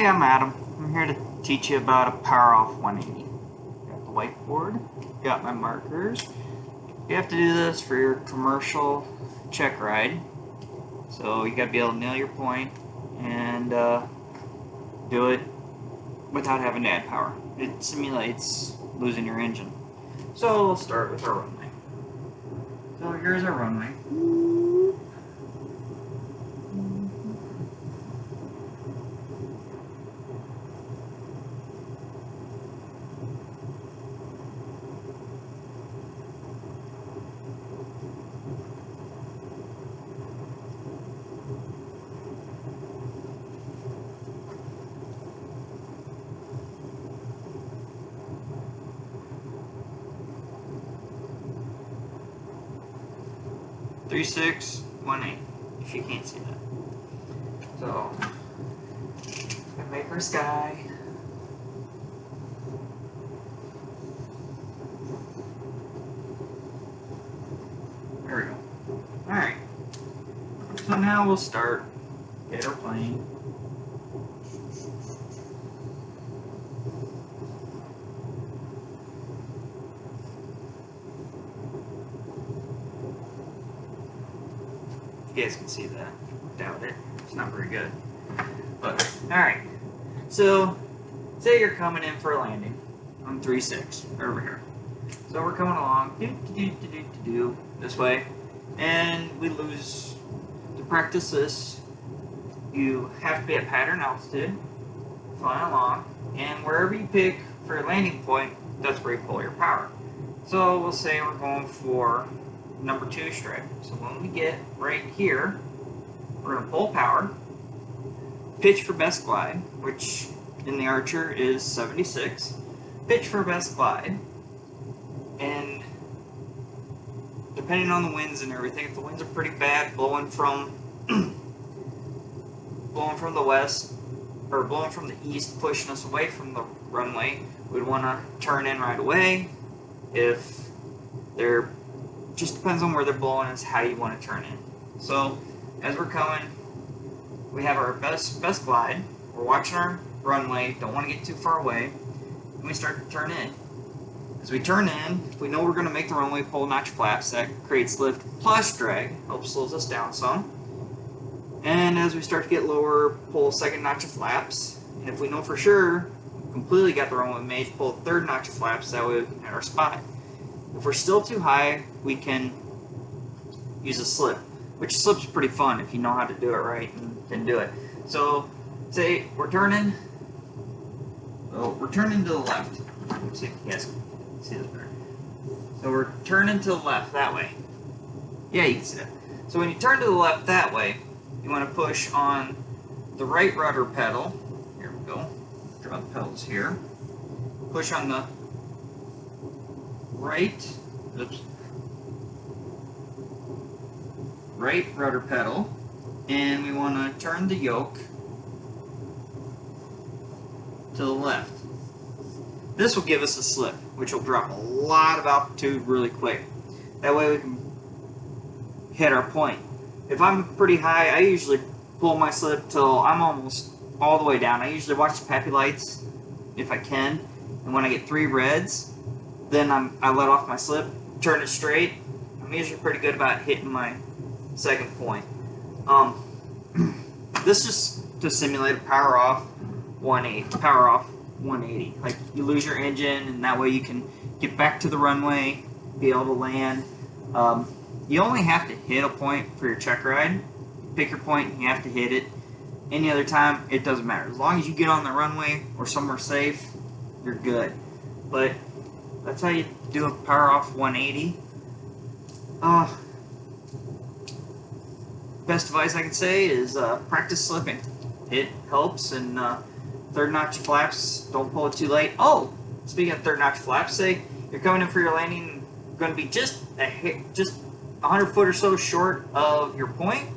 Hey, I'm Adam. I'm here to teach you about a Power Off 180. Got the whiteboard, got my markers. You have to do this for your commercial check ride. So you got to be able to nail your point and do it without having to add power. It simulates losing your engine. So we'll start with our runway. So here's our runway. 3618, if you can't see that. So, gonna make our sky. There we go. Alright. So now we'll start. Get our plane. You guys can see that. Doubt it. It's not very good. But, alright. So, say you're coming in for a landing on 3-6, over here. So we're coming along, this way, and we lose. To practice this, you have to be at pattern altitude, flying along, and wherever you pick for your landing point, that's where you pull your power. So we'll say we're going for number 2 stripe. So when we get right here, we're going to pull power, pitch for best glide, which in the Archer is 76, pitch for best glide, and depending on the winds and everything, if the winds are pretty bad, blowing from the west, or blowing from the east, pushing us away from the runway, we'd want to turn in right away. If they're just depends on where they're blowing is how you want to turn in. So as we're coming, we have our best glide. We're watching our runway, don't want to get too far away, and we start to turn in. As we turn in, if we know we're going to make the runway, pull notch flaps. That creates lift plus drag, helps slows us down some. And as we start to get lower, pull a second notch of flaps. And if we know for sure we completely got the runway made, pull a third notch of flaps. That way we can hit our spot. If we're still too high, we can use a slip, which slip's pretty fun if you know how to do it right and can do it. So, say we're turning. Oh, we're turning to the left. Let's see if you guys can see this better. So we're turning to the left that way. Yeah, you can see that. So when you turn to the left that way, you want to push on the right rudder pedal. Here we go. Draw the pedals here. Push on the right rudder pedal, and we want to turn the yoke to the left. This will give us a slip, which will drop a lot of altitude really quick. That way we can hit our point. If I'm pretty high, I usually pull my slip till I'm almost all the way down. I usually watch the PAPI lights if I can, and when I get 3 reds, then I let off my slip, turn it straight. I'm usually pretty good about hitting my second point. This is to simulate a power off 180. Like you lose your engine, and that way you can get back to the runway, be able to land. You only have to hit a point for your check ride. Pick your point, and you have to hit it. Any other time, it doesn't matter. As long as you get on the runway or somewhere safe, you're good. But that's how you do a power off 180. Best advice I can say is practice slipping. It helps, and third notch flaps, don't pull it too late. Oh, speaking of third notch flaps, say you're coming in for your landing, going to be just 100 foot or so short of your point.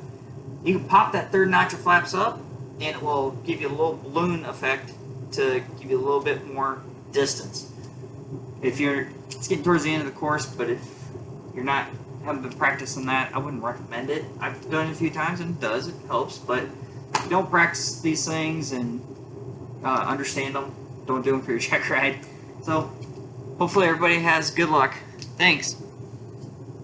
You can pop that third notch of flaps up, and it will give you a little balloon effect to give you a little bit more distance. If it's getting towards the end of the course, but if you're not haven't been practicing that, I wouldn't recommend it. I've done it a few times and it helps, but if you don't practice these things and understand them. Don't do them for your check ride. So hopefully everybody has good luck. Thanks.